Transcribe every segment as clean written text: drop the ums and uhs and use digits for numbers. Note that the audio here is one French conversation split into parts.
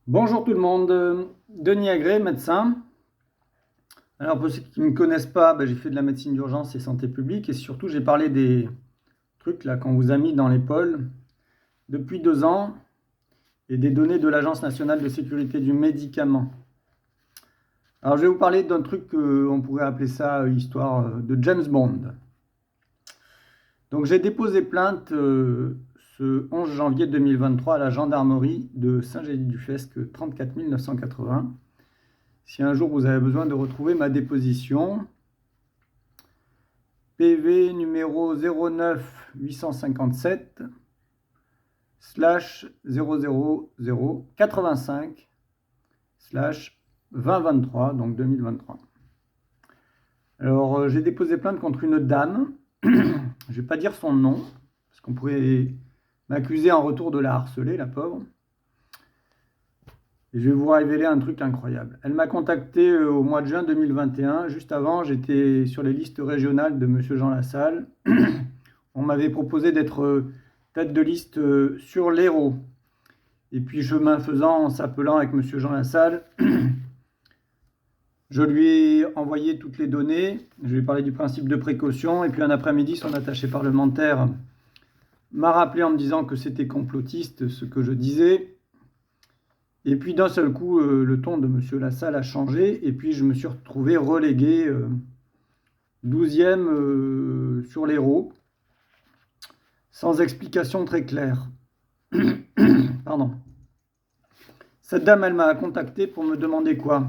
Bonjour tout le monde, Denis Agré, médecin. Alors pour ceux qui ne me connaissent pas, j'ai fait de la médecine d'urgence et santé publique et surtout j'ai parlé des trucs là qu'on vous a mis dans l'épaule depuis 2 ans et des données de l'Agence nationale de sécurité du médicament. Alors je vais vous parler d'un truc qu'on pourrait appeler ça histoire de James Bond. Donc j'ai déposé plainte ce 11 janvier 2023 à la gendarmerie de Saint-Gély-du-Fesque 34 980. Si un jour vous avez besoin de retrouver ma déposition, PV numéro 09 857 000 85 2023, donc 2023. Alors j'ai déposé plainte contre une dame, je ne vais pas dire son nom, parce qu'on pourrait m'accuser en retour de la harceler, la pauvre. Et je vais vous révéler un truc incroyable. Elle m'a contacté au mois de juin 2021. Juste avant, j'étais sur les listes régionales de M. Jean Lassalle. On m'avait proposé d'être tête de liste sur l'Hérault. Et puis, chemin faisant, en s'appelant avec M. Jean Lassalle, je lui ai envoyé toutes les données. Je lui ai parlé du principe de précaution. Et puis, un après-midi, son attaché parlementaire m'a rappelé en me disant que c'était complotiste, ce que je disais. Et puis d'un seul coup, le ton de M. Lassalle a changé, et puis je me suis retrouvé relégué 12e sur l'Hérault, sans explication très claire. Pardon. Cette dame, elle m'a contacté pour me demander quoi?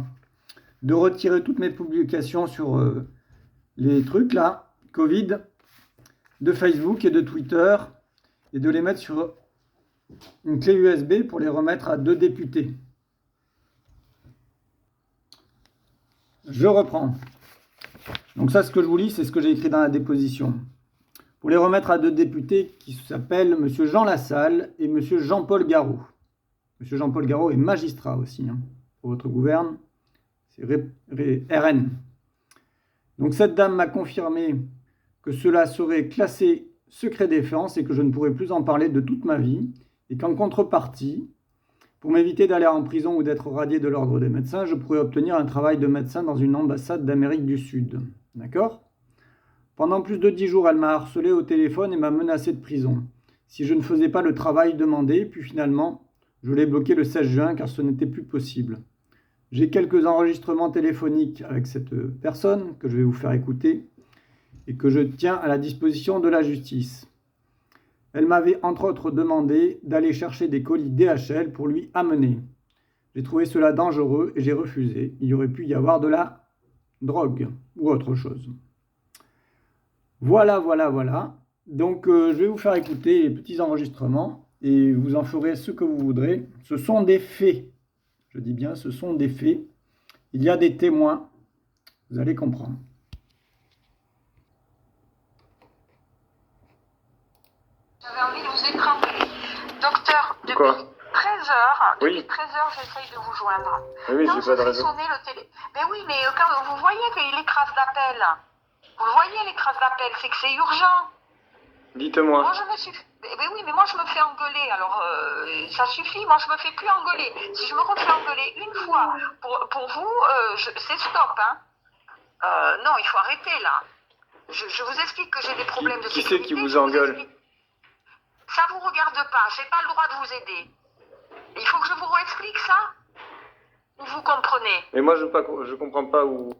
De retirer toutes mes publications sur les trucs là, Covid, de Facebook et de Twitter, et de les mettre sur une clé USB pour les remettre à 2 députés. Je reprends. Donc ça, ce que je vous lis, c'est ce que j'ai écrit dans la déposition. Pour les remettre à 2 députés qui s'appellent M. Jean Lassalle et M. Jean-Paul Garot. M. Jean-Paul Garot est magistrat aussi, pour votre gouverne. C'est RN. Donc cette dame m'a confirmé que cela serait classé secret défense et que je ne pourrais plus en parler de toute ma vie. Et qu'en contrepartie, pour m'éviter d'aller en prison ou d'être radié de l'ordre des médecins, je pourrais obtenir un travail de médecin dans une ambassade d'Amérique du Sud. D'accord ? Pendant plus de 10 jours, elle m'a harcelé au téléphone et m'a menacé de prison si je ne faisais pas le travail demandé. Puis finalement, je l'ai bloqué le 16 juin car ce n'était plus possible. J'ai quelques enregistrements téléphoniques avec cette personne que je vais vous faire écouter et que je tiens à la disposition de la justice. Elle m'avait entre autres demandé d'aller chercher des colis DHL pour lui amener. J'ai trouvé cela dangereux et j'ai refusé. Il y aurait pu y avoir de la drogue ou autre chose. Voilà. Donc je vais vous faire écouter les petits enregistrements et vous en ferez ce que vous voudrez. Ce sont des faits. Je dis bien, ce sont des faits. Il y a des témoins. Vous allez comprendre. J'avais envie de vous étrangler. Docteur, depuis Quoi 13 heures, Oui. 13 heures, j'essaye de vous joindre. Oui, Quand j'ai je pas de fais raison. sonner le télé. Mais oui, mais quand vous voyez qu'il écrase d'appels. Vous le voyez, l'écrase d'appels, c'est que c'est urgent. Dites-moi. Moi, je me suis. Mais oui, mais moi, je me fais engueuler. Alors, ça suffit. Moi, je me fais plus engueuler. Si je me refais engueuler une fois pour vous, c'est stop, hein. Non, il faut arrêter là. Je vous explique que j'ai des problèmes de Qui sécurité. c'est qui vous engueule? Ça vous regarde pas. J'ai pas le droit de vous aider. Il faut que je vous réexplique ça. Ou vous comprenez? Mais moi, je comprends pas où.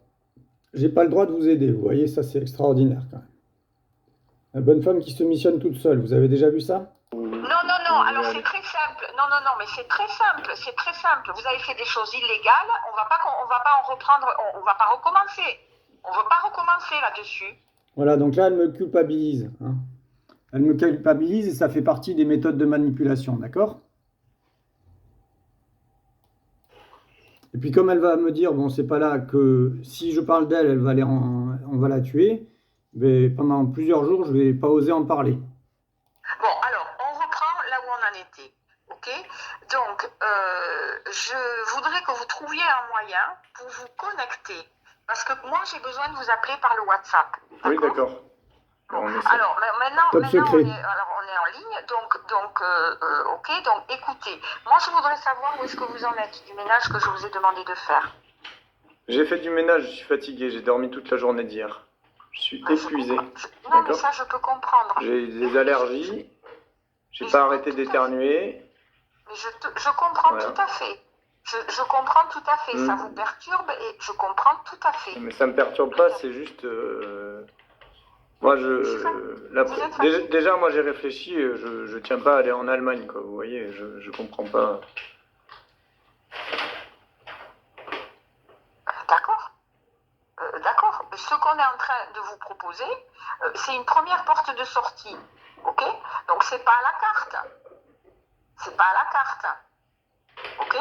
J'ai pas le droit de vous aider. Vous voyez, ça c'est extraordinaire quand même. La bonne femme qui se missionne toute seule. Vous avez déjà vu ça? Non. Alors c'est très simple. Non, mais c'est très simple. C'est très simple. Vous avez fait des choses illégales. On va pas en reprendre. On va pas recommencer. On veut pas recommencer là-dessus. Voilà, donc là, elle me culpabilise. Elle me culpabilise et ça fait partie des méthodes de manipulation, d'accord? Et puis comme elle va me dire, bon, c'est pas là que si je parle d'elle, on va la tuer, mais pendant plusieurs jours, je vais pas oser en parler. Bon, alors, on reprend là où on en était. Ok? Donc, je voudrais que vous trouviez un moyen pour vous connecter. Parce que moi, j'ai besoin de vous appeler par le WhatsApp. Oui, d'accord. On essaie. Alors maintenant, Top secret. on est en ligne, ok, donc écoutez, moi je voudrais savoir où est-ce que vous en êtes du ménage que je vous ai demandé de faire. J'ai fait du ménage, je suis fatigué, j'ai dormi toute la journée d'hier. Je suis épuisé. Non, mais D'accord. ça je peux comprendre. J'ai des allergies, j'ai pas arrêté d'éternuer. Mais je comprends Voilà. tout à fait. Je comprends tout à fait. Ça vous perturbe et je comprends tout à fait. Mais ça me perturbe pas, c'est juste. Moi, déjà, moi, j'ai réfléchi, je tiens pas à aller en Allemagne, quoi. Vous voyez, je comprends pas. D'accord. D'accord. Ce qu'on est en train de vous proposer, c'est une première porte de sortie. Ok. Donc c'est pas à la carte. C'est pas à la carte. Ok.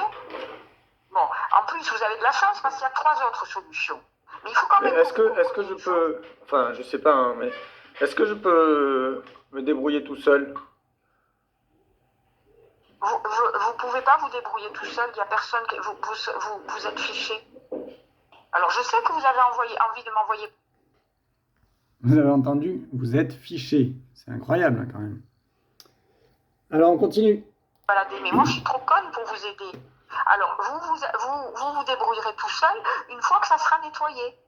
Bon. En plus, vous avez de la chance parce qu'il y a 3 autres solutions. Mais il faut quand même. Est-ce que je peux. Enfin, je sais pas, hein, mais. Est-ce que je peux me débrouiller tout seul? Vous pouvez pas vous débrouiller tout seul, il n'y a personne que vous êtes fiché. Alors je sais que vous avez envie de m'envoyer. Vous avez entendu? Vous êtes fiché. C'est incroyable quand même. Alors on continue. Balader, mais moi je suis trop conne pour vous aider. Alors vous débrouillerez tout seul une fois que ça sera nettoyé.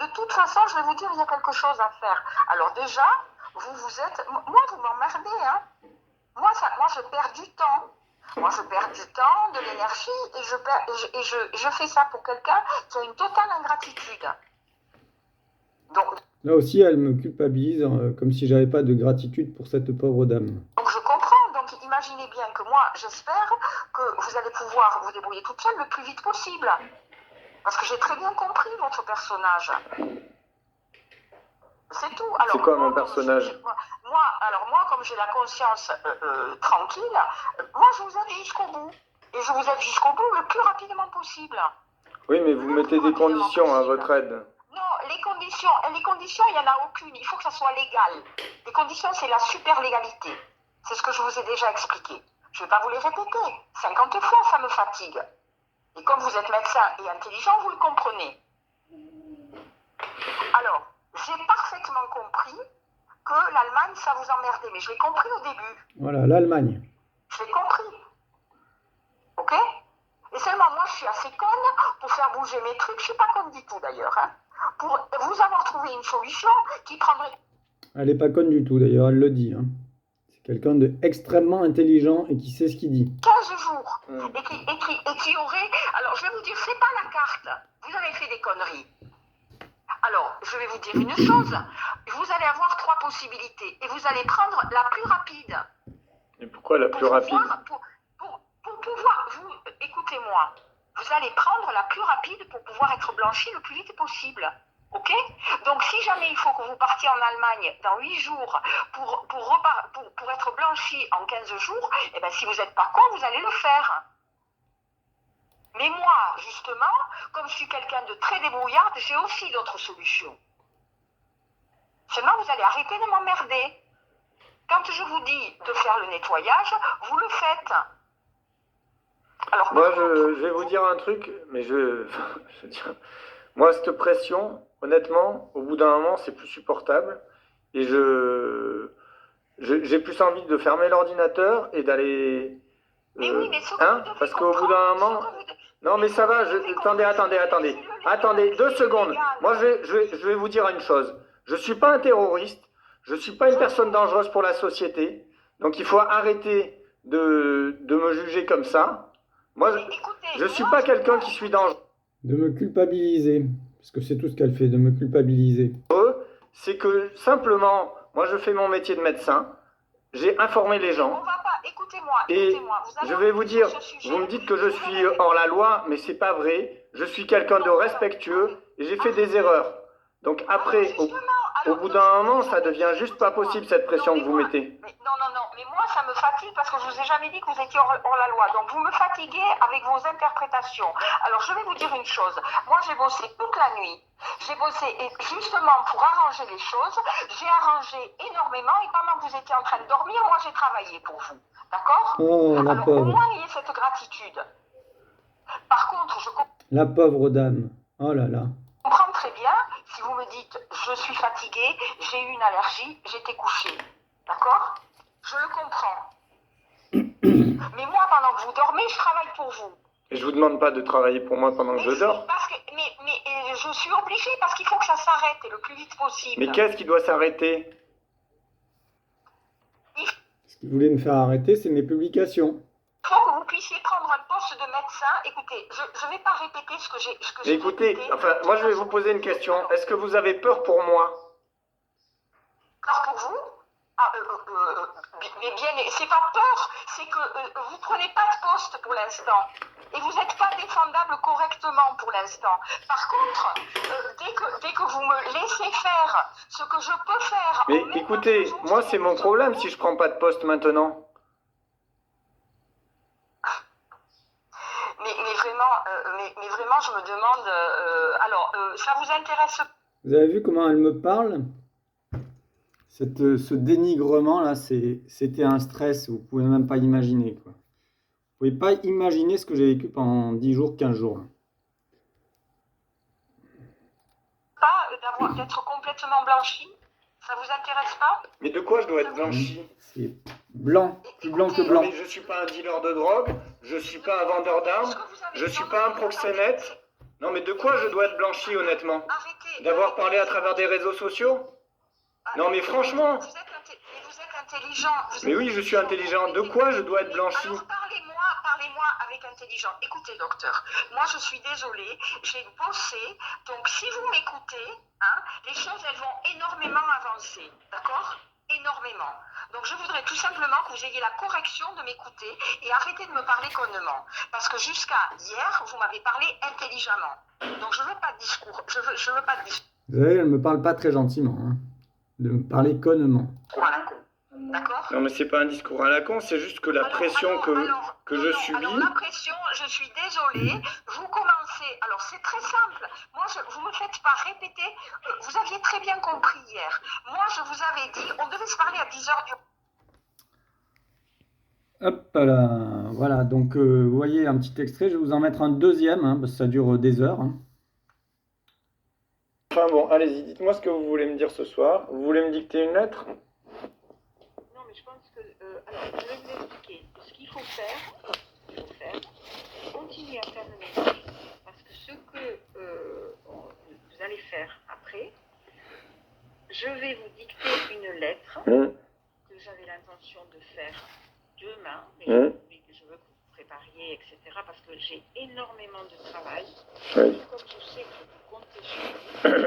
De toute façon, je vais vous dire, il y a quelque chose à faire. Alors déjà, vous êtes. Moi, vous m'emmerdez, hein. Moi, je perds du temps. Moi, je perds du temps, de l'énergie, et je fais ça pour quelqu'un qui a une totale ingratitude. Donc, Là aussi, elle me culpabilise, comme si j'avais pas de gratitude pour cette pauvre dame. donc je comprends. Donc imaginez bien que moi, j'espère que vous allez pouvoir vous débrouiller toute seule le plus vite possible. Parce que j'ai très bien compris votre personnage. C'est tout. Alors, C'est quoi mon personnage? Moi, comme j'ai la conscience tranquille, moi je vous aide jusqu'au bout. Et je vous aide jusqu'au bout le plus rapidement possible. Oui, mais vous mettez des conditions à votre aide. Non, les conditions, il n'y en a aucune. Il faut que ça soit légal. Les conditions, c'est la super légalité. C'est ce que je vous ai déjà expliqué. Je ne vais pas vous les répéter. 50 fois, ça me fatigue. Et comme vous êtes médecin et intelligent, vous le comprenez. Alors, j'ai parfaitement compris que l'Allemagne, ça vous emmerdait. Mais je l'ai compris au début. Voilà, l'Allemagne. Je l'ai compris. Ok? Et seulement moi, je suis assez conne pour faire bouger mes trucs. Je ne suis pas conne du tout d'ailleurs. Hein, pour vous avoir trouvé une solution qui prendrait... Elle n'est pas conne du tout d'ailleurs, elle le dit. Hein. C'est quelqu'un d'extrêmement intelligent et qui sait ce qu'il dit. 15 jours. Et qui aurait... Alors, je vais vous dire, c'est pas la carte. Vous avez fait des conneries. Alors, je vais vous dire une chose. Vous allez avoir 3 possibilités. Et vous allez prendre la plus rapide. Et pourquoi la plus rapide? Pour pouvoir... Écoutez-moi. Vous allez prendre la plus rapide pour pouvoir être blanchi le plus vite possible. Ok? Donc, si jamais il faut que vous partiez en Allemagne dans 8 jours pour être blanchi en 15 jours, eh bien, si vous n'êtes pas con, vous allez le faire. Mais moi, justement, comme je suis quelqu'un de très débrouillarde, j'ai aussi d'autres solutions. Seulement, vous allez arrêter de m'emmerder. Quand je vous dis de faire le nettoyage, vous le faites. Alors, moi, je vais vous dire un truc, mais moi, cette pression, honnêtement, au bout d'un moment, c'est plus supportable. Et j'ai plus envie de fermer l'ordinateur et d'aller... mais oui, mais ce parce qu'au bout d'un moment... Non, mais ça va, attendez, 2 secondes. Moi, je vais vous dire une chose. Je ne suis pas un terroriste, je ne suis pas une personne dangereuse pour la société. Donc, il faut arrêter de me juger comme ça. Moi, je ne suis pas quelqu'un qui suis dangereux. De me culpabiliser, parce que c'est tout ce qu'elle fait, de me culpabiliser. C'est que, simplement, moi, je fais mon métier de médecin. J'ai informé les gens. On va pas, écoutez-moi. Et je vais vous dire, vous me dites que je suis hors la loi, mais c'est pas vrai. Je suis quelqu'un de respectueux et j'ai fait des erreurs. Donc après, au bout d'un moment, ça devient juste pas possible cette pression que vous mettez. Non, mais moi ça me fatigue parce que je vous ai jamais dit que vous étiez hors la loi. Donc vous me fatiguez avec vos interprétations. Alors je vais vous dire une chose. Moi j'ai bossé toute la nuit. J'ai bossé justement pour arranger les choses. J'ai arrangé énormément et pendant que vous étiez en train de dormir, moi j'ai travaillé pour vous. D'accord? Oh, la Alors pauvre. au moins ayez cette gratitude. Par contre, La pauvre dame. Oh là là. comprends très bien si vous me dites je suis fatiguée, j'ai eu une allergie, j'étais couchée. D'accord? Je le comprends. Mais moi, pendant que vous dormez, je travaille pour vous. Et je vous demande pas de travailler pour moi pendant que je dors. Mais je suis obligée parce qu'il faut que ça s'arrête et le plus vite possible. Mais qu'est-ce qui doit s'arrêter? Ce qui voulait me faire arrêter, c'est mes publications. Il faut que vous puissiez prendre un poste de médecin. Écoutez, je ne vais pas répéter ce que j'ai Écoutez, répété. enfin, moi je vais vous poser une question. Est-ce que vous avez peur pour moi? Peur pour vous? Mais bien, c'est pas peur, c'est que vous prenez pas de poste pour l'instant. Et vous n'êtes pas défendable correctement pour l'instant. Par contre, dès que vous me laissez faire ce que je peux faire... Mais écoutez, moi c'est mon problème si je prends pas de poste maintenant. Mais vraiment, je me demande... alors, ça vous intéresse? Vous avez vu comment elle me parle? Ce dénigrement-là, c'était un stress, vous pouvez même pas imaginer, quoi. Vous pouvez pas imaginer ce que j'ai vécu pendant 10 jours, 15 jours. Pas d'être complètement blanchi? Ça vous intéresse pas? Mais de quoi je dois être blanchi? C'est blanc, plus blanc que blanc. Mais je suis pas un dealer de drogue, je suis pas un vendeur d'armes, je suis pas un proxénète. Non mais de quoi je dois être blanchi honnêtement? D'avoir parlé à travers des réseaux sociaux? Non mais franchement. Vous êtes intelligent. Mais oui, je suis intelligent. De quoi je dois être blanchi? Alors parlez-moi avec intelligence. Écoutez, docteur, moi je suis désolée, j'ai bossé, donc si vous m'écoutez, hein, les choses elles vont énormément avancer, d'accord? Énormément. Donc je voudrais tout simplement que vous ayez la correction de m'écouter et arrêter de me parler connement. Parce que jusqu'à hier, vous m'avez parlé intelligemment. Donc je veux pas de discours. Je veux pas de discours. Vous savez, elle me parle pas très gentiment, hein, de me parler connement. Voilà. D'accord? Non mais c'est pas un discours à la con, c'est juste que la pression que je subis... Alors la pression, je suis désolée, vous commencez, alors c'est très simple, moi vous me faites pas répéter, vous aviez très bien compris hier, moi je vous avais dit, on devait se parler à 10h du... Hop là, voilà, donc vous voyez un petit extrait, je vais vous en mettre un deuxième, hein, parce que ça dure des heures. Hein. Enfin bon, allez-y, dites-moi ce que vous voulez me dire ce soir. Vous voulez me dicter une lettre? Je pense que, alors, je vais vous expliquer. Ce qu'il faut faire, continuer à faire le ménage. Parce que ce que vous allez faire après, je vais vous dicter une lettre que j'avais l'intention de faire demain, mais je veux que vous prépariez, etc. Parce que j'ai énormément de travail. Et comme je sais que vous comptez sur moi, que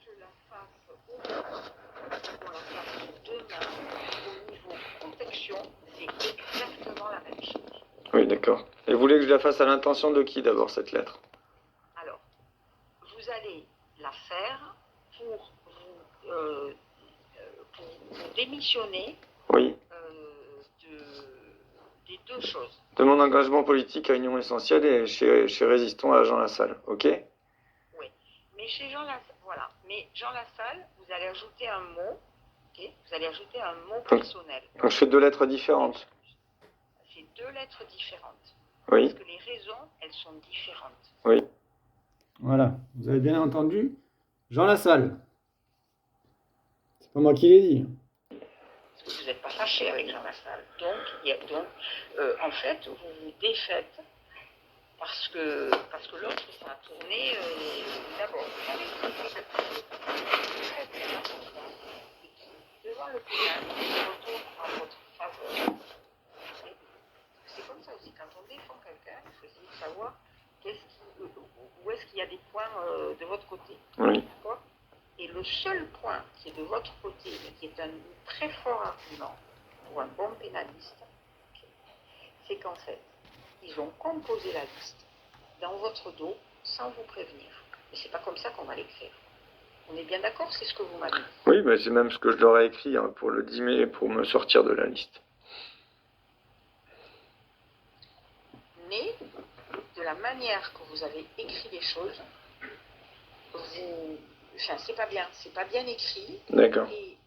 je la fasse aujourd'hui, qu'on la fasse demain, au niveau protection, c'est exactement la même chose. Oui, d'accord. Et vous voulez que je la fasse à l'intention de qui d'abord, cette lettre? Alors, vous allez la faire pour vous démissionner des deux choses. De mon engagement politique à Union Essentielle et chez Résistons à Jean Lassalle, ok? Oui, mais chez Jean Lassalle, voilà. Mais Jean Lassalle, vous allez ajouter un mot, ok? Vous allez ajouter un mot personnel. Donc je fais deux lettres différentes. C'est deux lettres différentes. Oui. Parce que les raisons, elles sont différentes. Oui. Voilà, vous avez bien entendu Jean Lassalle. C'est pas moi qui l'ai dit. Parce que vous n'êtes pas fâché avec Jean Lassalle. Donc, en fait, vous vous défaites parce que l'autre, ça a tourné d'abord. Devant le pénal, il retourne en votre faveur. C'est comme ça aussi, quand on défend quelqu'un, il faut essayer de savoir où est-ce qu'il y a des points de votre côté. Oui. D'accord? Et le seul point qui est de votre côté, mais qui est un très fort argument pour un bon pénaliste, c'est qu'en fait, ils ont composé la liste dans votre dos sans vous prévenir. Et c'est pas comme ça qu'on va l'écrire. On est bien d'accord, c'est ce que vous m'avez dit. Oui, mais c'est même ce que je leur ai écrit hein, pour le 10 mai, pour me sortir de la liste. Mais, de la manière que vous avez écrit les choses, c'est pas bien écrit. D'accord. Et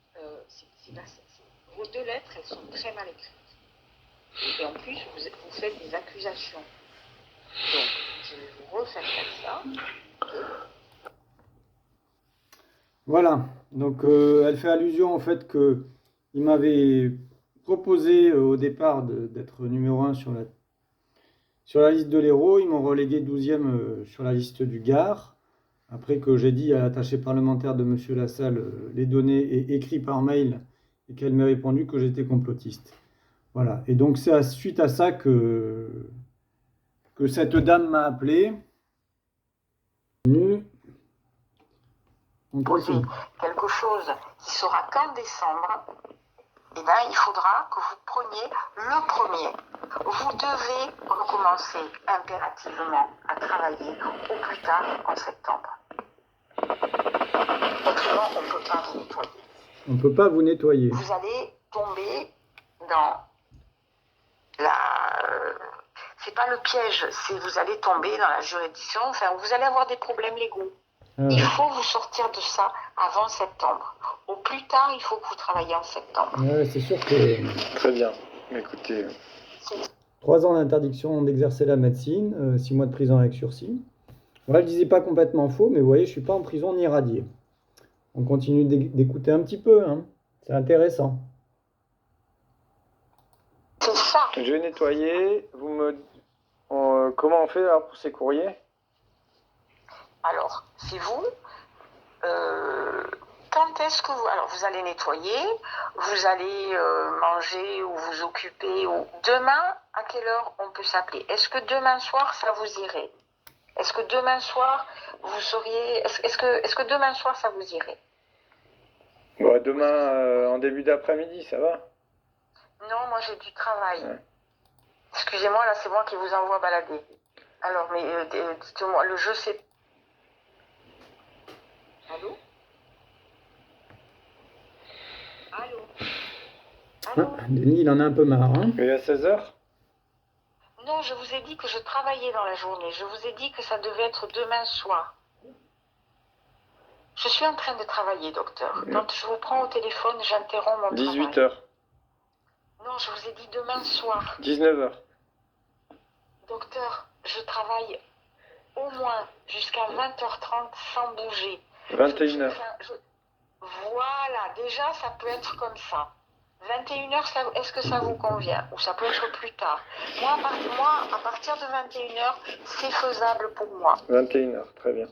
vos deux lettres, elles sont très mal écrites. Et en plus, vous faites des accusations. Donc, je vais vous refaire faire ça. Voilà. Donc, elle fait allusion au fait que il m'avait proposé au départ d'être numéro 1 sur la liste de l'Hérault. Ils m'ont relégué 12e sur la liste du Gard. Après que j'ai dit à l'attaché parlementaire de Monsieur Lassalle les données et écrit par mail et qu'elle m'ait répondu que j'étais complotiste. Voilà. Et donc c'est suite à ça que cette dame m'a appelé. On Poser continue. quelque chose qui sera qu'en décembre, eh ben, il faudra que vous preniez le premier. Vous devez recommencer impérativement à travailler au plus tard en septembre. Autrement, on ne peut pas vous nettoyer. On ne peut pas vous nettoyer. Vous allez tomber dans la... c'est pas le piège, c'est vous allez tomber dans la juridiction, enfin, vous allez avoir des problèmes légaux. Il faut vous sortir de ça avant septembre. Au plus tard, il faut que vous travailliez en septembre. Ouais, c'est sûr que... Très bien. Écoutez... 3 ans d'interdiction d'exercer la médecine, 6 mois de prison avec sursis. Ouais, elle disait pas complètement faux, mais vous voyez, je suis pas en prison ni radié. On continue d'écouter un petit peu, hein. C'est intéressant. C'est ça. Je vais nettoyer. Comment on fait alors pour ces courriers? Alors, c'est vous. Quand est-ce que vous... Alors, vous allez nettoyer, vous allez manger ou vous occuper. Ou... Demain, à quelle heure on peut s'appeler? Est-ce que demain soir, ça vous irait? Est-ce que demain soir, vous seriez... Est-ce que demain soir, ça vous irait? Bon, demain, en début d'après-midi, ça va? Non, moi j'ai du travail. Ouais. Excusez-moi, là c'est moi qui vous envoie balader. Alors, mais dites-moi, le jeu c'est... Allô? Allô? Allô? Denis, il en a un peu marre, hein. Et à 16h? Non, je vous ai dit que je travaillais dans la journée. Je vous ai dit que ça devait être demain soir. Je suis en train de travailler, docteur. Quand je vous prends au téléphone, j'interromps mon travail. 18h. Non, je vous ai dit demain soir. 19h. Docteur, je travaille au moins jusqu'à 20h30 sans bouger. 21h. Voilà, déjà ça peut être comme ça. 21h, est-ce que ça vous convient? Ou ça peut être plus tard. Moi, à partir de 21h, c'est faisable pour moi. 21h, très bien.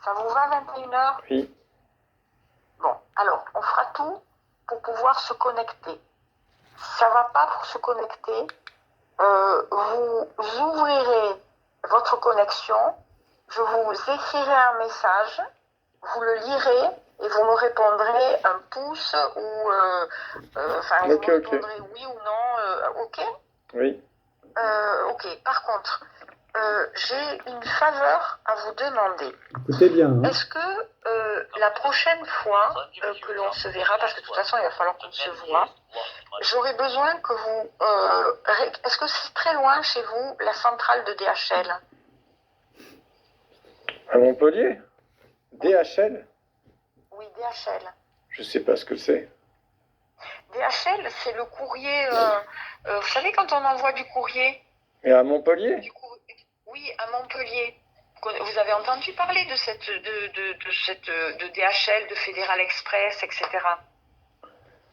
Ça vous va, 21h? Oui. Bon, alors, on fera tout pour pouvoir se connecter. Si ça ne va pas pour se connecter, vous ouvrirez votre connexion, je vous écrirai un message, vous le lirez et vous me répondrez un pouce ou vous me répondrez oui ou non, ok? Oui. Ok, par contre, j'ai une faveur à vous demander. Écoutez bien, hein. Est-ce que la prochaine fois que l'on se verra, parce que de toute façon il va falloir qu'on se voit, j'aurais besoin que vous... est-ce que c'est très loin chez vous, la centrale de DHL? À Montpellier? DHL? Oui, DHL. Je sais pas ce que c'est. DHL, c'est le courrier... vous savez quand on envoie du courrier? Et à Montpellier? Oui, à Montpellier. Vous avez entendu parler de de DHL, de Fédéral Express, etc.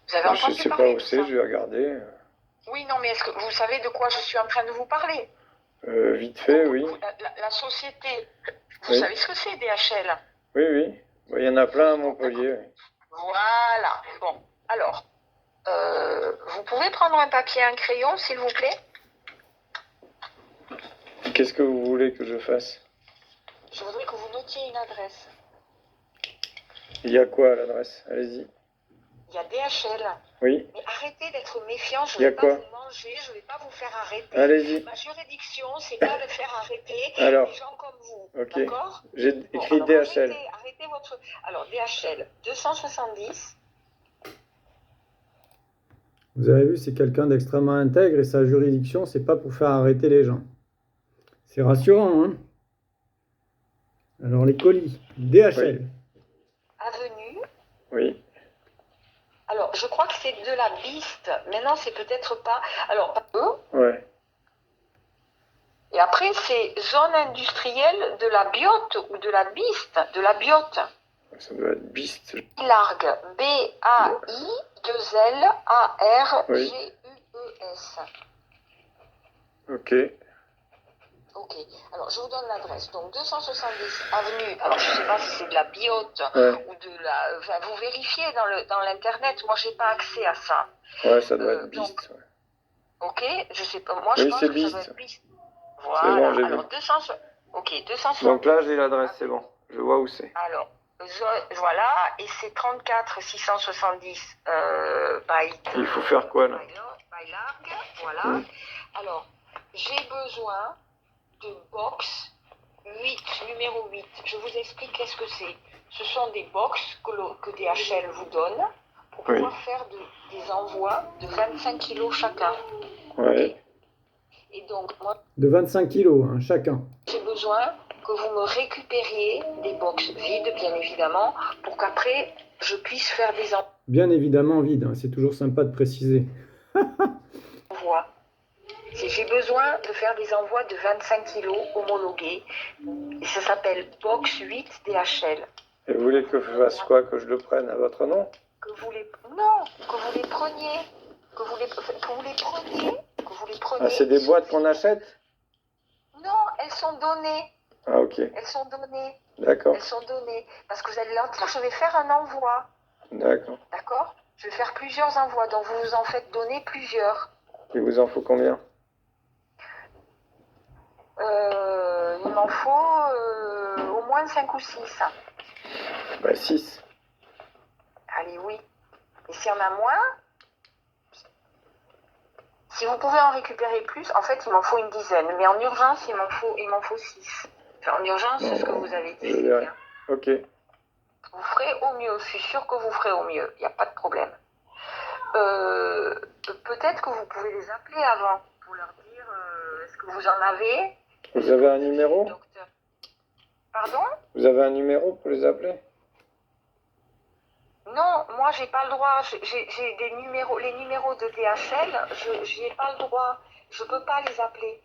Vous avez entendu je sais parler pas où c'est, je vais regarder. Oui, non, mais est-ce que vous savez de quoi je suis en train de vous parler? Vite fait, oui. La société, vous savez ce que c'est, DHL? Oui, oui. Il y en a plein à Montpellier. Oui. Voilà. Bon, alors, vous pouvez prendre un papier et un crayon, s'il vous plaît? Qu'est-ce que vous voulez que je fasse? Je voudrais que vous notiez une adresse. Il y a quoi à l'adresse? Allez-y. Il y a DHL. Oui. Mais arrêtez d'être méfiant, je Il y a ne vais pas quoi? vous manger, je ne vais pas vous faire arrêter. Allez-y. Ma juridiction, c'est pas de faire arrêter Alors, des gens comme vous. ok. D'accord? J'ai écrit alors, DHL. Arrêtez votre... Alors, DHL, 270. Vous avez vu, c'est quelqu'un d'extrêmement intègre et sa juridiction, c'est pas pour faire arrêter les gens. C'est rassurant, hein? Alors, les colis, DHL. Oui. Avenue. Oui. Alors, je crois que c'est de la Biste. Maintenant, c'est peut-être pas... Alors, pas eux. Ouais. Et après, c'est zone industrielle de la Biote ou de la Biste, de la Biote. Ça doit être Beast. Largue, B-A-I-2-L-A-R-G-U-E-S. Ok. Ok, alors je vous donne l'adresse. Donc 270 avenue, alors je ne sais pas si c'est de la biote Ouais. ou de la. Enfin, vous vérifiez dans l'internet, moi j'ai pas accès à ça. Ouais, ça doit être Beast. Donc, Ouais. ok, je sais pas, moi je Oui, pense c'est que Beast. ça doit être Beast. C'est Voilà, bon, j'ai alors vu. 200. Ok, 270. Donc là, j'ai l'adresse, c'est bon. Je vois où c'est. Alors, voilà, et c'est 34 670 by. Il faut faire quoi là? By Largue, voilà. Mm. Alors, j'ai besoin de box 8, numéro 8. Je vous explique qu'est-ce que c'est. Ce sont des box que DHL vous donne pour pouvoir faire des envois de 25 kilos chacun. Ouais. Okay. Et donc, moi, De 25 kilos, hein, chacun. j'ai besoin que vous me récupériez des box vides, bien évidemment, pour qu'après, je puisse faire des Bien évidemment vide, hein, c'est toujours sympa de préciser. envois. J'ai besoin de faire des envois de 25 kilos homologués. Et ça s'appelle Box 8 DHL. Et vous voulez que je fasse quoi? Que je le prenne à votre nom? Que vous les... Non, que vous les preniez. Que vous les preniez. Ah, c'est des boîtes qu'on achète? Non, elles sont données. Ah, ok. Elles sont données. D'accord. Elles sont données. Parce que vous allez leur dire, je vais faire un envoi. D'accord. D'accord? Je vais faire plusieurs envois. Donc vous vous en faites donner plusieurs. Il vous en faut combien? Il m'en faut au moins 5 ou 6. Bah 6. Allez, oui. Et s'il y en a moins, si vous pouvez en récupérer plus, en fait, il m'en faut une dizaine. Mais en urgence, il m'en faut 6. Enfin, en urgence, c'est ce que vous avez dit. Je verrai. Ok. Vous ferez au mieux. Je suis sûre que vous ferez au mieux. Il n'y a pas de problème. Peut-être que vous pouvez les appeler avant pour leur dire est-ce que vous en avez? Vous avez un numéro? Docteur. Pardon? Vous avez un numéro pour les appeler? Non, moi j'ai pas le droit. J'ai des numéros, les numéros de DHL, j'y ai pas le droit. Je peux pas les appeler.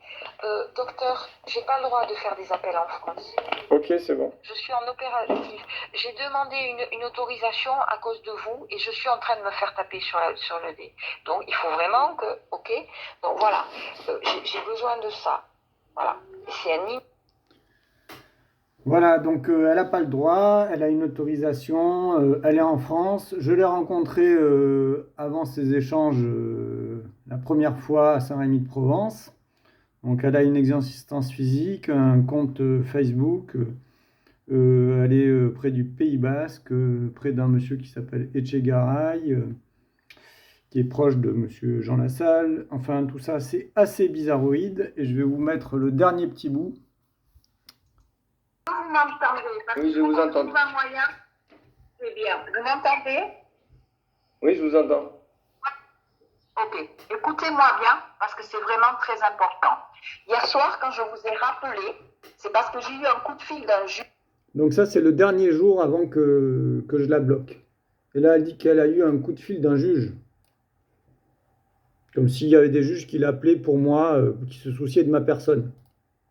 Docteur, j'ai pas le droit de faire des appels en France. Ok, c'est bon. Je suis en opératif. J'ai demandé une autorisation à cause de vous et je suis en train de me faire taper sur le nez. Donc il faut vraiment que, ok. Donc voilà, j'ai besoin de ça. Voilà. C'est un Voilà, donc elle n'a pas le droit, elle a une autorisation, elle est en France. Je l'ai rencontrée avant ces échanges la première fois à Saint-Rémy-de-Provence. Donc elle a une existence physique, un compte Facebook. Elle est près du Pays Basque, près d'un monsieur qui s'appelle Etchegaray, qui est proche de monsieur Jean Lassalle. Enfin, tout ça, c'est assez bizarroïde. Et je vais vous mettre le dernier petit bout. Vous m'entendez? Oui, je vous entends. Un moyen, c'est bien. Vous m'entendez? Oui, je vous entends. Ok. Écoutez-moi bien, parce que c'est vraiment très important. Hier soir, quand je vous ai rappelé, c'est parce que j'ai eu un coup de fil d'un juge. Donc ça, c'est le dernier jour avant que je la bloque. Et là, elle dit qu'elle a eu un coup de fil d'un juge. Comme s'il y avait des juges qui l'appelaient pour moi, qui se souciaient de ma personne.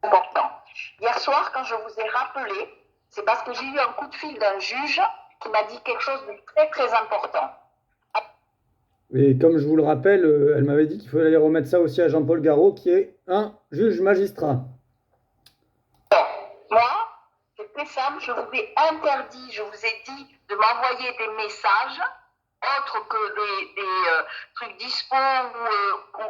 Important. Hier soir, quand je vous ai rappelé, c'est parce que j'ai eu un coup de fil d'un juge qui m'a dit quelque chose de très très important. Et comme je vous le rappelle, elle m'avait dit qu'il fallait remettre ça aussi à Jean-Paul Garot, qui est un juge magistrat. Moi, c'est très simple, je vous ai interdit, je vous ai dit de m'envoyer des messages autres que des trucs dispo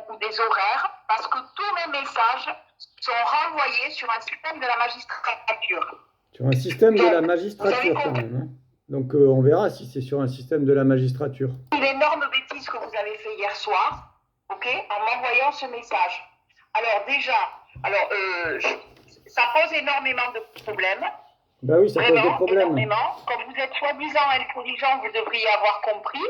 ou des horaires, parce que tous mes messages sont renvoyés sur un système de la magistrature. Sur un système de la magistrature quand même. Hein. Donc on verra si c'est sur un système de la magistrature. L'énorme bêtise que vous avez fait hier soir, ok, en m'envoyant ce message. Alors déjà, ça pose énormément de problèmes. Bah oui, ça pose des problèmes. Énormément. Comme vous êtes soi-disant intelligent, vous devriez avoir compris.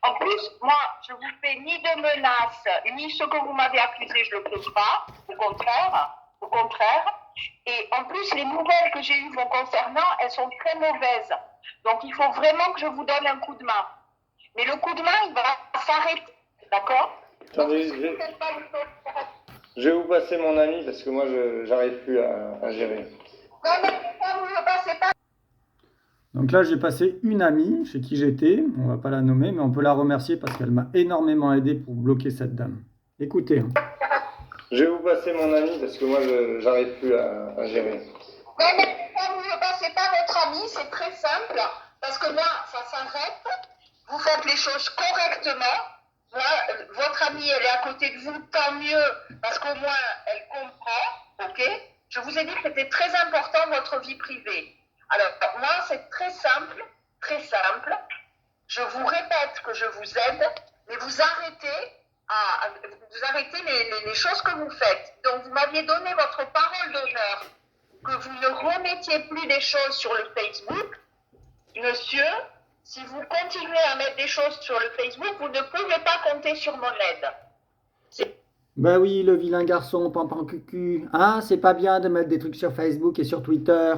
En plus, moi, je ne vous fais ni de menaces, ni ce que vous m'avez accusé, je ne le fais pas. Au contraire. Et en plus, les nouvelles que j'ai eues vous concernant, elles sont très mauvaises. Donc, il faut vraiment que je vous donne un coup de main. Mais le coup de main, il va s'arrêter. D'accord? Attendez, je vais vous passer mon ami parce que moi, je n'arrive plus à gérer. Non, mais ça, vous ne passez pas. Donc là, j'ai passé une amie chez qui j'étais. On va pas la nommer, mais on peut la remercier parce qu'elle m'a énormément aidé pour bloquer cette dame. Écoutez. Je vais vous passer mon ami parce que moi, je n'arrive plus à gérer. Non, mais quand vous ne passez pas votre ami, c'est très simple. Parce que là, ça s'arrête. Vous faites les choses correctement. Moi, votre amie, elle est à côté de vous, tant mieux. Parce qu'au moins, elle comprend. OK? Je vous ai dit que c'était très important, votre vie privée. Alors, moi, c'est très simple. Très simple. Je vous répète que je vous aide, mais vous arrêtez les choses que vous faites. Donc, vous m'aviez donné votre parole d'honneur que vous ne remettiez plus des choses sur le Facebook. Monsieur, si vous continuez à mettre des choses sur le Facebook, vous ne pouvez pas compter sur mon aide. Bah oui, le vilain garçon, pampan cucu. Ah, c'est pas bien de mettre des trucs sur Facebook et sur Twitter.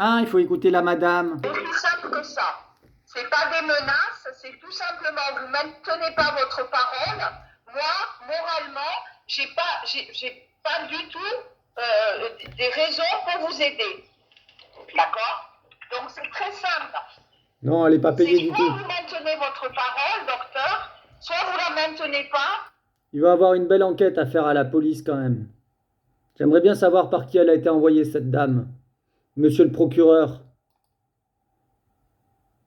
Ah, il faut écouter la madame. C'est aussi simple que ça. C'est pas des menaces, c'est tout simplement vous ne maintenez pas votre parole. Moi, moralement, j'ai pas du tout des raisons pour vous aider. D'accord? Donc c'est très simple. Non, elle n'est pas payée du Soit tout. vous maintenez votre parole, docteur, soit vous la maintenez pas. Il va avoir une belle enquête à faire à la police quand même. J'aimerais bien savoir par qui elle a été envoyée, cette dame. Monsieur le procureur.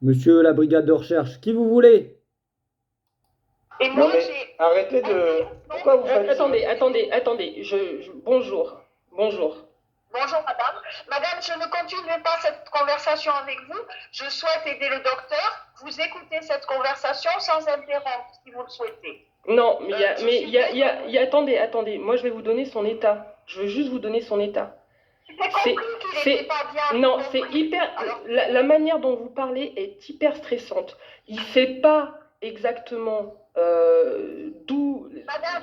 Monsieur la brigade de recherche. Qui vous voulez? Et moi, Non, mais j'ai... arrêtez de... Pourquoi vous faites ça? Attendez. Bonjour. Bonjour madame. Madame, je ne continue pas cette conversation avec vous. Je souhaite aider le docteur. Vous écoutez cette conversation sans interrompre si vous le souhaitez. Non, attendez. Moi, je vais vous donner son état. Je veux juste vous donner son état. J'ai compris qu'il n'était pas bien. Non, c'est hyper... La manière dont vous parlez est hyper stressante. Il ne sait pas exactement d'où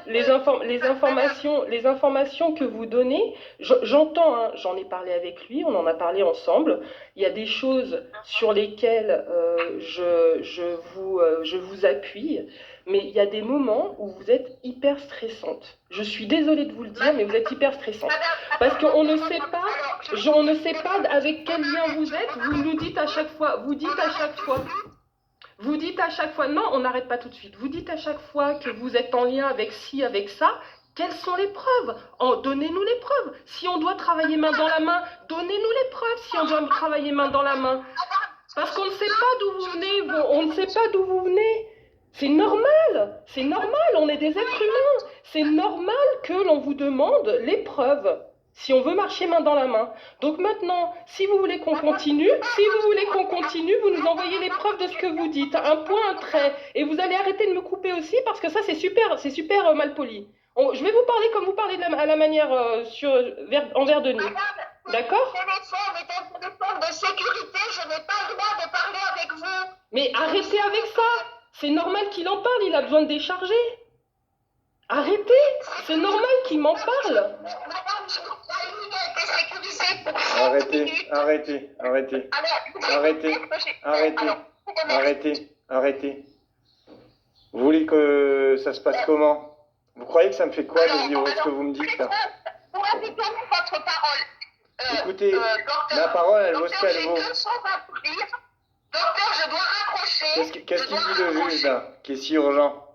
les informations que vous donnez. J'entends, hein, j'en ai parlé avec lui, on en a parlé ensemble. Il y a des choses sur lesquelles je vous appuie, mais il y a des moments où vous êtes hyper stressante. Je suis désolée de vous le dire, mais vous êtes hyper stressante. Parce qu'on ne sait pas avec quel lien vous êtes. Vous nous dites à chaque fois, vous dites à chaque fois, non, on n'arrête pas tout de suite. Vous dites à chaque fois que vous êtes en lien avec ci, avec ça. Quelles sont les preuves? Donnez-nous les preuves. Si on doit travailler main dans la main, donnez-nous les preuves si on doit travailler main dans la main. Parce qu'on ne sait pas d'où vous venez, C'est normal, on est des êtres humains. C'est normal que l'on vous demande les preuves. Si on veut marcher main dans la main. Donc maintenant, si vous voulez qu'on continue, vous nous envoyez les preuves de ce que vous dites. Un point, un trait. Et vous allez arrêter de me couper aussi parce que ça, c'est super mal poli. Je vais vous parler comme vous parlez à la manière en verre de nuit. D'accord? Mon téléphone de sécurité, je n'ai pas le droit de parler avec vous. Mais arrêtez avec ça. C'est normal qu'il en parle, il a besoin de décharger. Arrêtez, c'est normal qu'il m'en parle. Madame, je crois qu'il a été sécurisé pour 5 minutes. Arrêtez. Vous voulez que ça se passe comment? Vous croyez que ça me fait quoi de vivre ce que vous me dites là? Vous avez donné votre parole. Écoutez, docteur, ma parole, elle vaut ce qu'elle vaut. J'ai 2 choses à vous dire. Docteur, je dois raccrocher. Qu'est-ce qu'il dit le juge là, qui est si urgent?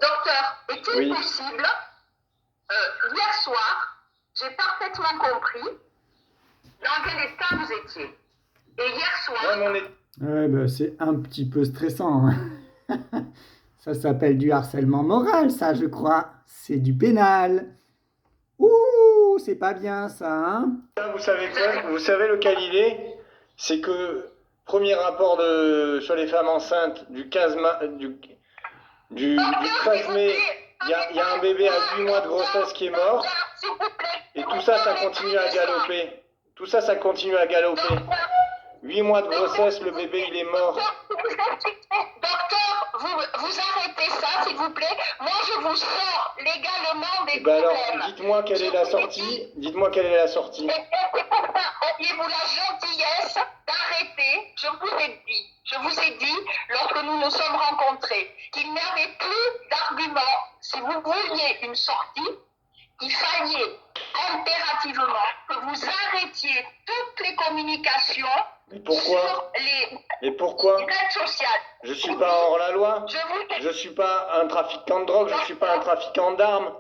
Docteur, est-il possible, hier soir, j'ai parfaitement compris dans quel état vous étiez. Et hier soir... Ouais, bah, c'est un petit peu stressant. Hein. Ça s'appelle du harcèlement moral, ça, je crois. C'est du pénal. Ouh, c'est pas bien, ça, hein? Vous savez quoi? Vous savez lequel il est? C'est que, premier rapport sur les femmes enceintes du 13 mai, il y a un bébé à 8 mois de grossesse qui est mort. Et tout ça, ça continue à galoper. 8 mois de grossesse, le bébé, il est mort. Docteur, vous arrêtez ça, s'il vous plaît. Moi, je vous sors légalement des Ben problèmes. alors, dites-moi quelle est la sortie. Auriez-vous la gentillesse d'arrêter? Je vous ai dit, lorsque nous nous sommes rencontrés, qu'il n'y avait plus d'arguments. Si vous vouliez une sortie, qu'il fallait impérativement que vous arrêtiez toutes les communications Mais pourquoi? sur Et pourquoi? les réseaux sociaux. Je suis pas hors la loi. Je vous Je suis pas un trafiquant de drogue. Je suis pas un trafiquant d'armes.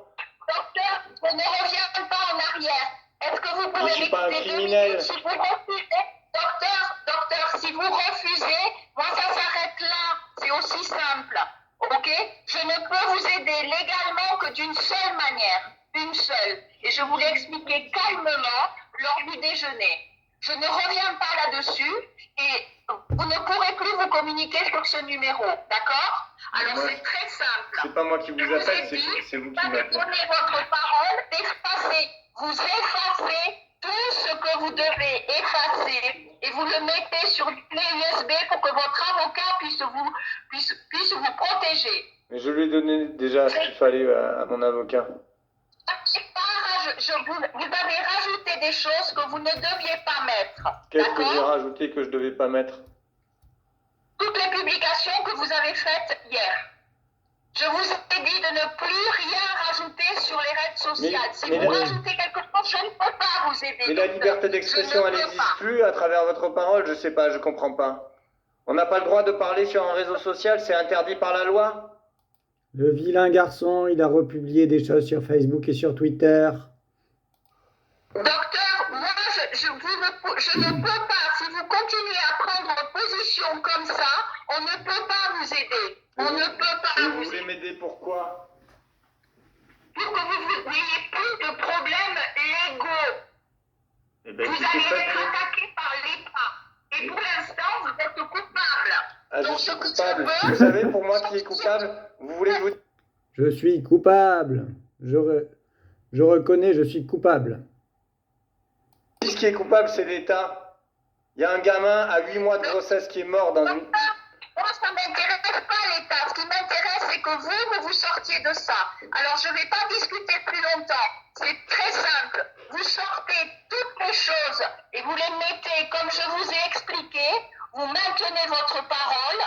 Docteur, on ne revient pas en arrière. Est-ce que vous pouvez suis pas un m'écouter 2 criminel. minutes si vous refusez? Docteur, si vous refusez, moi ça s'arrête là. C'est aussi simple. Ok? Je ne peux vous aider légalement que d'une seule manière. Une seule. Et je vous l'ai expliqué calmement lors du déjeuner. Je ne reviens pas là-dessus et vous ne pourrez plus vous communiquer sur ce numéro. D'accord? Alors Ouais. c'est très simple. C'est pas moi qui Je vous vous ai appelle, dit, c'est vous qui vous avez m'appelez. donné votre parole d'effacer. Vous effacez tout ce que vous devez effacer et vous le mettez sur une clé USB pour que votre avocat puisse vous protéger. Mais je lui ai donné déjà ce qu'il fallait à mon avocat. Vous avez rajouté des choses que vous ne deviez pas mettre. Qu'est-ce que j'ai D'accord? rajouté que je devais pas mettre? Toutes les publications que vous avez faites hier. Je vous ai dit de ne plus rien rajouter sur les réseaux sociaux. Si mais vous la- rajoutez quelque chose, je ne peux pas vous aider. Mais la docteur. liberté d'expression, Je elle ne peux n'existe pas. plus à travers votre parole. Je sais pas, je comprends pas. On n'a pas le droit de parler sur un réseau social, c'est interdit par la loi. Le vilain garçon, il a republié des choses sur Facebook et sur Twitter. Docteur, moi, je ne peux pas. Si vous continuez à prendre position comme ça, on ne peut pas vous aider. On ne peut pas Vous vous voulez aider. m'aider pourquoi? Pour que vous n'ayez plus de problèmes légaux. Eh ben, Vous écoutez, allez être faites-le. attaqué par l'État. Et pour l'instant, vous êtes coupable. Ah, je Donc, suis ce que coupable. je veux- Vous savez, pour moi qui est coupable, vous voulez que je vous... Je suis coupable. Je reconnais, je suis coupable. Ce qui est coupable, c'est l'État. Il y a un gamin à 8 mois de grossesse qui est mort dans une... Moi, ça ne m'intéresse pas l'État. Ce qui m'intéresse, c'est que vous sortiez de ça. Alors, je ne vais pas discuter plus longtemps. C'est très simple. Vous sortez toutes les choses et vous les mettez comme je vous ai expliqué. Vous maintenez votre parole.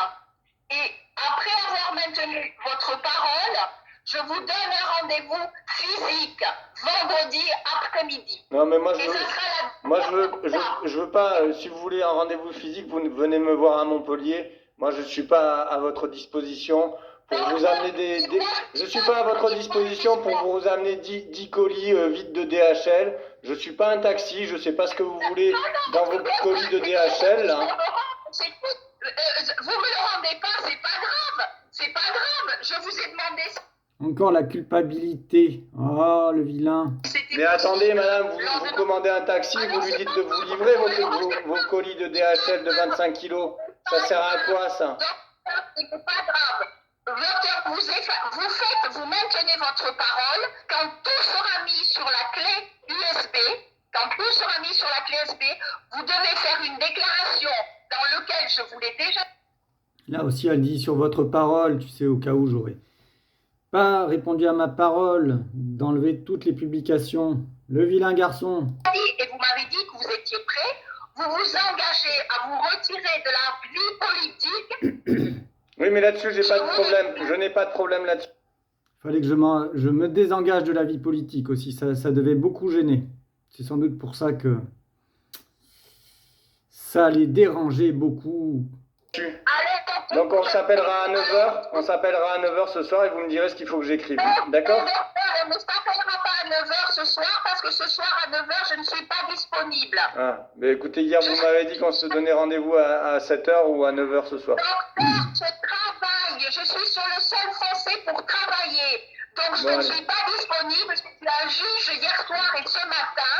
Et après avoir maintenu votre parole, je vous donne un rendez-vous physique vendredi après-midi. Non, mais moi, Et ça sera la... Moi, je veux pas, si vous voulez un rendez-vous physique, vous venez me voir à Montpellier. Moi, je suis pas à votre disposition pour vous amener je suis pas à votre disposition pour vous amener 10 colis vides de DHL. Je suis pas un taxi, je sais pas ce que vous voulez dans vos colis de DHL, là. Vous me le rendez pas, c'est pas grave. C'est pas grave. Je vous ai demandé si Encore la culpabilité. Oh, le vilain. c'était Mais attendez, possible. madame, vous commandez un taxi, vous lui dites de vous livrer vos colis de DHL de 25 kilos. Ça sert à quoi, ça? Docteur, c'est pas grave. Docteur, vous maintenez votre parole. Quand tout sera mis sur la clé USB, vous devez faire une déclaration dans laquelle je vous l'ai déjà Là aussi, elle dit sur votre parole, tu sais, au cas où j'aurais pas répondu à ma parole, d'enlever toutes les publications. Le vilain garçon. dit et vous m'avez dit que vous étiez prêt. Vous vous engagez à vous retirer de la vie politique. Oui, mais là-dessus, j'ai pas de problème. Je n'ai pas de problème là-dessus. Fallait que je me désengage de la vie politique aussi. Ça devait beaucoup gêner. C'est sans doute pour ça que ça allait déranger beaucoup. Allez, Donc on s'appellera à 9h, ce soir et vous me direz ce qu'il faut que j'écrive. D'accord? On ne s'appellera pas à 9h ce soir parce que ce soir à 9h, je ne suis pas disponible. Ah, mais écoutez, hier vous m'avez dit qu'on se donnait rendez-vous à 7h ou à 9h ce soir. Docteur, je travaille. Je suis sur le sol français pour travailler. Donc je ne suis pas disponible. Je suis un juge hier soir et ce matin.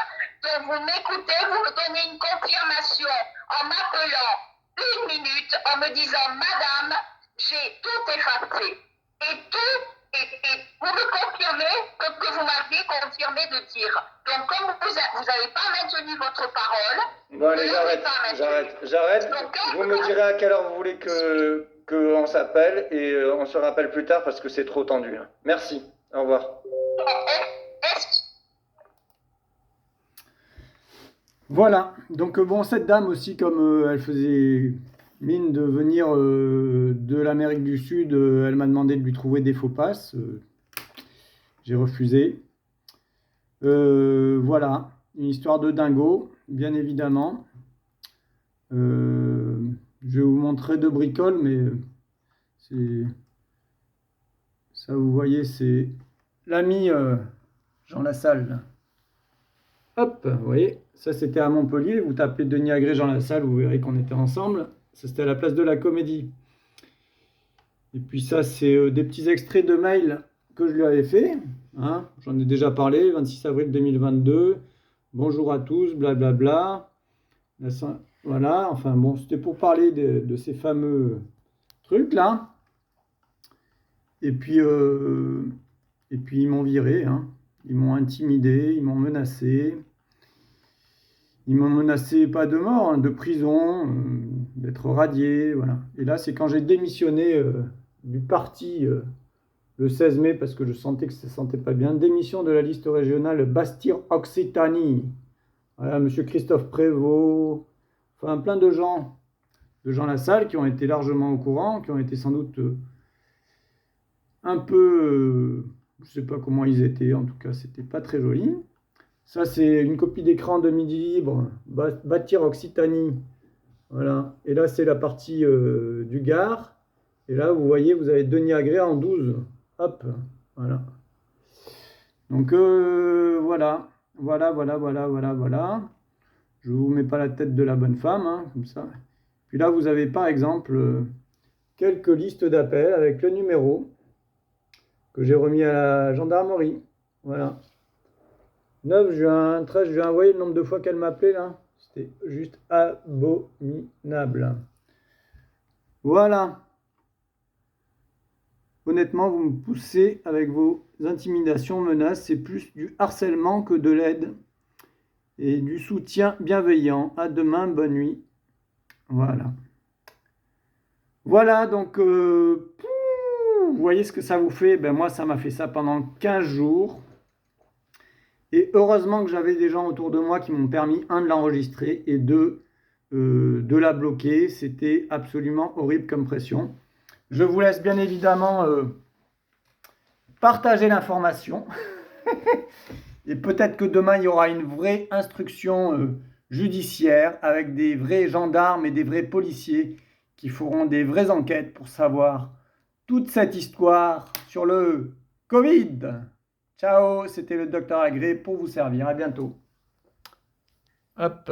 Donc vous m'écoutez, vous me donnez une confirmation en m'appelant 1 minute en me disant Madame, j'ai tout effacé. Et vous me confirmez que vous m'aviez confirmé de dire. Donc comme vous n'avez pas maintenu votre parole, Bon allez, vous n'avez pas maintenu. j'arrête. Vous me direz à quelle heure vous voulez qu'on s'appelle et on se rappelle plus tard parce que c'est trop tendu. Hein. Merci, au revoir. Est-ce Voilà. Donc bon, cette dame aussi, comme elle faisait mine de venir de l'Amérique du Sud, elle m'a demandé de lui trouver des faux passes. J'ai refusé. Voilà, une histoire de dingo, bien évidemment. Je vais vous montrer deux bricoles, mais c'est ça, vous voyez, c'est l'ami Jean Lassalle, là. Hop, vous voyez, ça c'était à Montpellier. Vous tapez Denis Agré, Jean Lassalle, vous verrez qu'on était ensemble. Ça c'était à la place de la Comédie. Et puis ça, c'est des petits extraits de mails que je lui avais fait. Hein. J'en ai déjà parlé, 26 avril 2022. Bonjour à tous, blablabla. Voilà, enfin bon, c'était pour parler de ces fameux trucs là. Et puis ils m'ont viré, hein. Ils m'ont intimidé, ils m'ont menacé. Ils m'ont menacé pas de mort, hein, de prison, d'être radié, voilà. Et là, c'est quand j'ai démissionné du parti le 16 mai parce que je sentais que ça ne sentait pas bien. Démission de la liste régionale Bastir-Occitanie. Voilà, monsieur Christophe Prévost, enfin plein de gens Lassalle qui ont été largement au courant, qui ont été sans doute un peu, je ne sais pas comment ils étaient, en tout cas, c'était pas très joli. Ça, c'est une copie d'écran de Midi Libre, Bâtir Occitanie. Voilà. Et là, c'est la partie du Gard. Et là, vous voyez, vous avez Denis Agré en 12. Hop, voilà. Donc, voilà. Voilà. Je ne vous mets pas la tête de la bonne femme, hein, comme ça. Puis là, vous avez par exemple quelques listes d'appels avec le numéro que j'ai remis à la gendarmerie. Voilà. 9 juin, 13 juin, vous voyez le nombre de fois qu'elle m'appelait là? C'était juste abominable. Voilà. Honnêtement, vous me poussez avec vos intimidations, menaces. C'est plus du harcèlement que de l'aide et du soutien bienveillant. À demain, bonne nuit. Voilà. Voilà, donc, vous voyez ce que ça vous fait? Ben moi, ça m'a fait ça pendant 15 jours. Et heureusement que j'avais des gens autour de moi qui m'ont permis, un, de l'enregistrer et deux, de la bloquer. C'était absolument horrible comme pression. Je vous laisse bien évidemment partager l'information. Et peut-être que demain, il y aura une vraie instruction judiciaire avec des vrais gendarmes et des vrais policiers qui feront des vraies enquêtes pour savoir toute cette histoire sur le Covid. Ciao, c'était le docteur Agré pour vous servir. À bientôt. Hop.